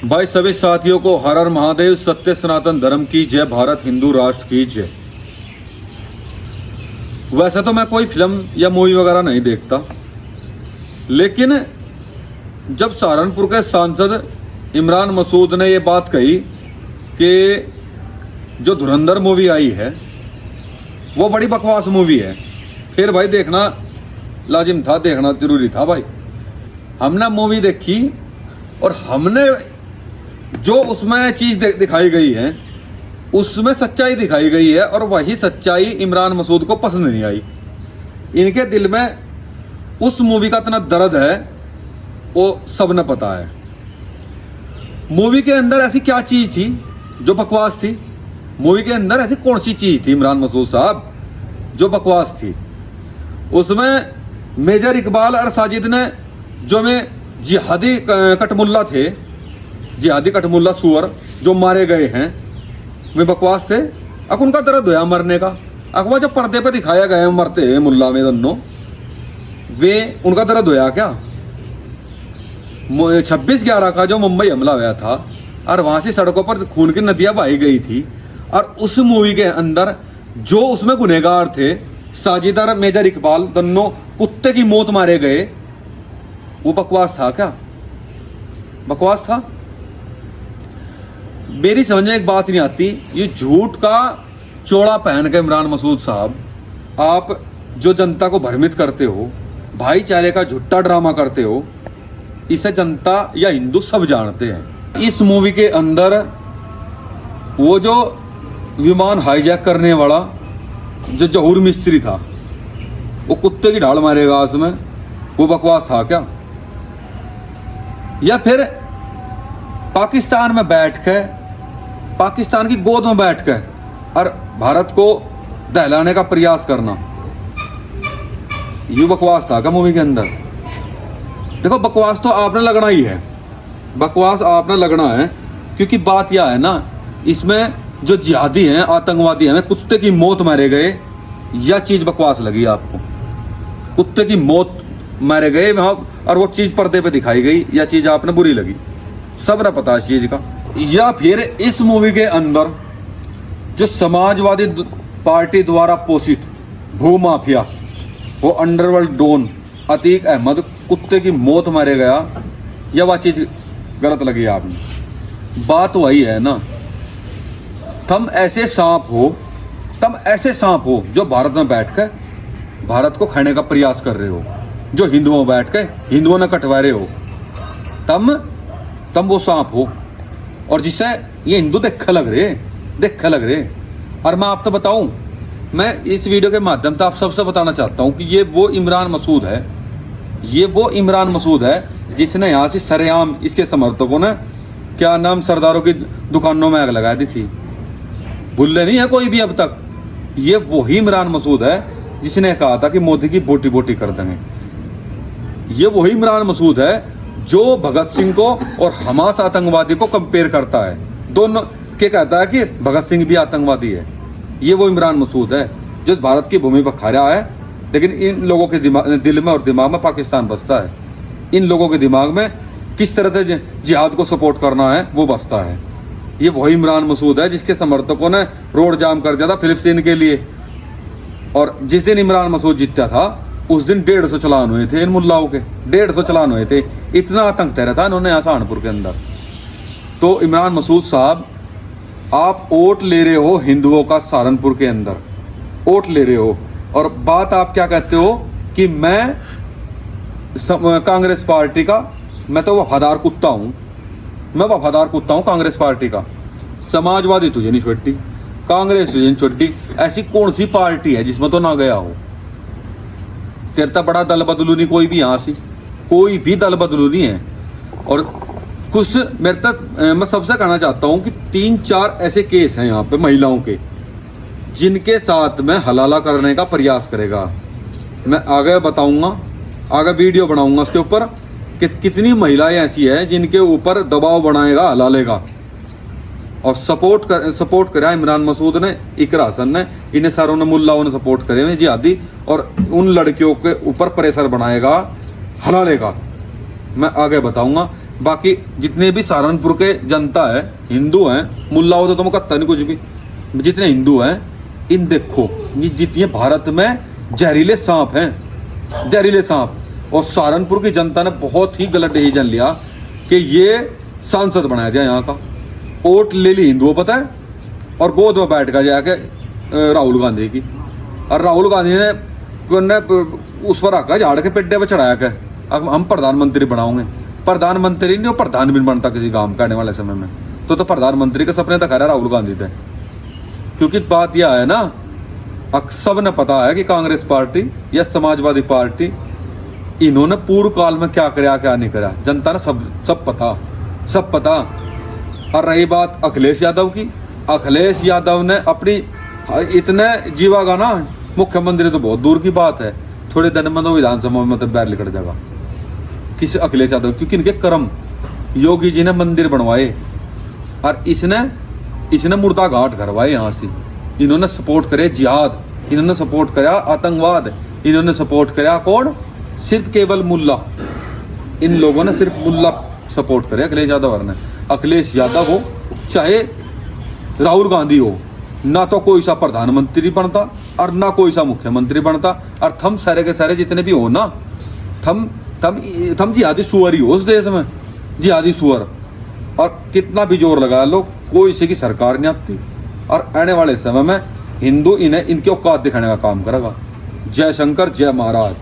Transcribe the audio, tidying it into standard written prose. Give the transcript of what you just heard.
भाई सभी साथियों को हर हर महादेव, सत्य सनातन धर्म की जय, भारत हिंदू राष्ट्र की जय। वैसे तो मैं कोई फिल्म या मूवी वगैरह नहीं देखता, लेकिन जब सहारनपुर के सांसद इमरान मसूद ने ये बात कही कि जो धुरंधर मूवी आई है वो बड़ी बकवास मूवी है, फिर भाई देखना लाजिम था, देखना जरूरी था भाई। हमने मूवी देखी और हमने जो उसमें चीज़ दिखाई गई है उसमें सच्चाई दिखाई गई है, और वही सच्चाई इमरान मसूद को पसंद नहीं आई। इनके दिल में उस मूवी का इतना दर्द है वो सबने पता है। मूवी के अंदर ऐसी क्या चीज़ थी जो बकवास थी? मूवी के अंदर ऐसी कौन सी चीज़ थी इमरान मसूद साहब जो बकवास थी? उसमें मेजर इकबाल और साजिद ने जो में जिहादी कटमुल्ला थे, जिहादी कटमुल्ला सुअर जो मारे गए हैं, वे बकवास थे। अब उनका दर्द होया मरने का, अकवा जो पर्दे पे दिखाया गया मरते हैं मुल्ला में दोनों, वे उनका दर्द होया क्या? 26/11 का जो मुंबई हमला हुआ था और वहां से सड़कों पर खून की नदियां बहाई गई थी, और उस मूवी के अंदर जो उसमें गुनहगार थे साजिद और मेजर इकबाल दोनों कुत्ते की मौत मारे गए, वो बकवास था क्या? बकवास था। मेरी समझ में एक बात नहीं आती, ये झूठ का चोला पहन के इमरान मसूद साहब, आप जो जनता को भ्रमित करते हो, भाईचारे का झूठा ड्रामा करते हो, इसे जनता या हिंदू सब जानते हैं। इस मूवी के अंदर वो जो विमान हाईजैक करने वाला जो जहूर मिस्त्री था, वो कुत्ते की ढाल मारेगा उसमें, वो बकवास था क्या? या फिर पाकिस्तान में बैठ के, पाकिस्तान की गोद में बैठ के और भारत को दहलाने का प्रयास करना, ये बकवास था क्या मूवी के अंदर? देखो बकवास तो आपने लगना ही है, बकवास आपने लगना है, क्योंकि बात यह है ना, इसमें जो जिहादी हैं, आतंकवादी हैं, कुत्ते की मौत मारे गए, यह चीज़ बकवास लगी आपको? कुत्ते की मौत मारे गए वहाँ, और वो चीज़ पर्दे पे दिखाई गई, यह चीज़ आपने बुरी लगी, सब ने पता इस चीज़ का। या फिर इस मूवी के अंदर जो समाजवादी पार्टी द्वारा पोषित भूमाफिया, वो अंडरवर्ल्ड डॉन अतीक अहमद कुत्ते की मौत मारे गया, यह वह चीज़ गलत लगी आपने। बात वही है ना, तुम ऐसे सांप हो जो भारत में बैठकर भारत को खाने का प्रयास कर रहे हो, जो हिंदुओं में बैठ के हिंदुओं ने कटवा रहे हो, तुम वो सांप हो, और जिससे ये हिंदू देख लग रहे। और मैं आपको बताऊं, मैं इस वीडियो के माध्यम से आप सबसे बताना चाहता हूं कि ये वो इमरान मसूद है जिसने यहाँ से सरेआम इसके समर्थकों ने क्या नाम सरदारों की दुकानों में आग लगा दी थी। भूले नहीं है कोई भी अब तक। ये वही इमरान मसूद है जिसने कहा था कि मोदी की बोटी बोटी कर देंगे। ये वही इमरान मसूद है जो भगत सिंह को और हमास आतंकवादी को कंपेयर करता है, दोनों के कहता है कि भगत सिंह भी आतंकवादी है। ये वो इमरान मसूद है जो भारत की भूमि पर खा रहा है, लेकिन इन लोगों के दिल में और दिमाग में पाकिस्तान बसता है। इन लोगों के दिमाग में किस तरह से जिहाद को सपोर्ट करना है वो बसता है। ये वही इमरान मसूद है जिसके समर्थकों ने रोड जाम कर दिया था फिलिस्तीन के लिए, और जिस दिन इमरान मसूद जीता था उस दिन 150 चलान हुए थे इन मुल्लाओं के, 150 चलान हुए थे। इतना आतंक तैरा था इन्होंने यहाँ सहारनपुर के अंदर। तो इमरान मसूद साहब, आप वोट ले रहे हो हिंदुओं का, सहारनपुर के अंदर वोट ले रहे हो, और बात आप क्या कहते हो कि मैं कांग्रेस पार्टी का, मैं तो वफादार कुत्ता हूँ, मैं वफादार कुत्ता हूँ कांग्रेस पार्टी का। समाजवादी तुझे नहीं छोड़ती, कांग्रेस तुझे नहीं छोड़ती। ऐसी कौन सी पार्टी है जिसमें तो ना गया हो? तेरे तो बड़ा दल बदलू नहीं कोई भी, यहाँ से कोई भी दल बदलू नहीं है। और कुछ मेरे तक मैं सबसे कहना चाहता हूँ कि 3-4 ऐसे केस हैं यहाँ पे महिलाओं के, जिनके साथ में हलाला करने का प्रयास करेगा। मैं आगे बताऊंगा, आगे वीडियो बनाऊंगा उसके ऊपर कि कितनी महिलाएं ऐसी हैं जिनके ऊपर दबाव बनाएगा हलाले का। और सपोर्ट करा इमरान मसूद ने, इकरा हसन ने, इन्हें सारों ने, मुल्लाओं ने सपोर्ट करे हुए जिहादी, और उन लड़कियों के ऊपर प्रेशर बनाएगा हलाले का। मैं आगे बताऊंगा बाकी जितने भी सहारनपुर के जनता है, हिंदू हैं, मुल्ला हो तो तुम कहता नहीं कुछ भी, जितने हिंदू हैं इन देखो, ये जितने भारत में जहरीले सांप हैं, जहरीले सांप, और सहारनपुर की जनता ने बहुत ही गलत डिसीजन लिया कि ये सांसद बनाया दिया यहाँ का। वोट ले ली हिंदुओं पता है, और गोद में बैठ कर जाके राहुल गांधी की, और राहुल गांधी ने उस पर आकर झाड़ के पेड्डे पर चढ़ाया के अब हम प्रधानमंत्री बनाओगे। प्रधानमंत्री नहीं, वो प्रधान भी नहीं बनता किसी काम का आने वाले समय में, तो प्रधानमंत्री के सपने तो खा रहा राहुल गांधी थे। क्योंकि बात यह है ना, सब ने पता है कि कांग्रेस पार्टी या समाजवादी पार्टी इन्होंने पूर्व काल में क्या कराया क्या नहीं कराया, जनता ने सब पता। और रही बात अखिलेश यादव की, अखिलेश यादव ने अपनी इतने जीवागा ना मुख्यमंत्री तो बहुत दूर की बात है, थोड़े दिन में तो विधानसभा में तो बैर निकल जाएगा किस अखिलेश यादव, क्योंकि इनके कर्म, योगी जी ने मंदिर बनवाए और इसने मुर्दा घाट करवाए यहाँ से। इन्होंने सपोर्ट करे जिहाद, इन्होंने सपोर्ट कराया आतंकवाद, इन्होंने सपोर्ट कराया कौन, सिर्फ केवल मुल्ला। इन लोगों ने सिर्फ मुल्ला सपोर्ट करे अखिलेश यादव ने। अखिलेश यादव हो चाहे राहुल गांधी हो, ना तो कोई सा प्रधानमंत्री बनता और ना कोई सा मुख्यमंत्री बनता, और थम सारे के सारे जितने भी हो ना, थम जिहादी सुअर ही हो उस देश में, जिहादी सुअर। और कितना भी जोर लगा लो, कोई सी की सरकार नहीं आती, और आने वाले समय में हिंदू इन्हें इनकी औकात दिखाने का काम करेगा। जय शंकर, जय महाराज।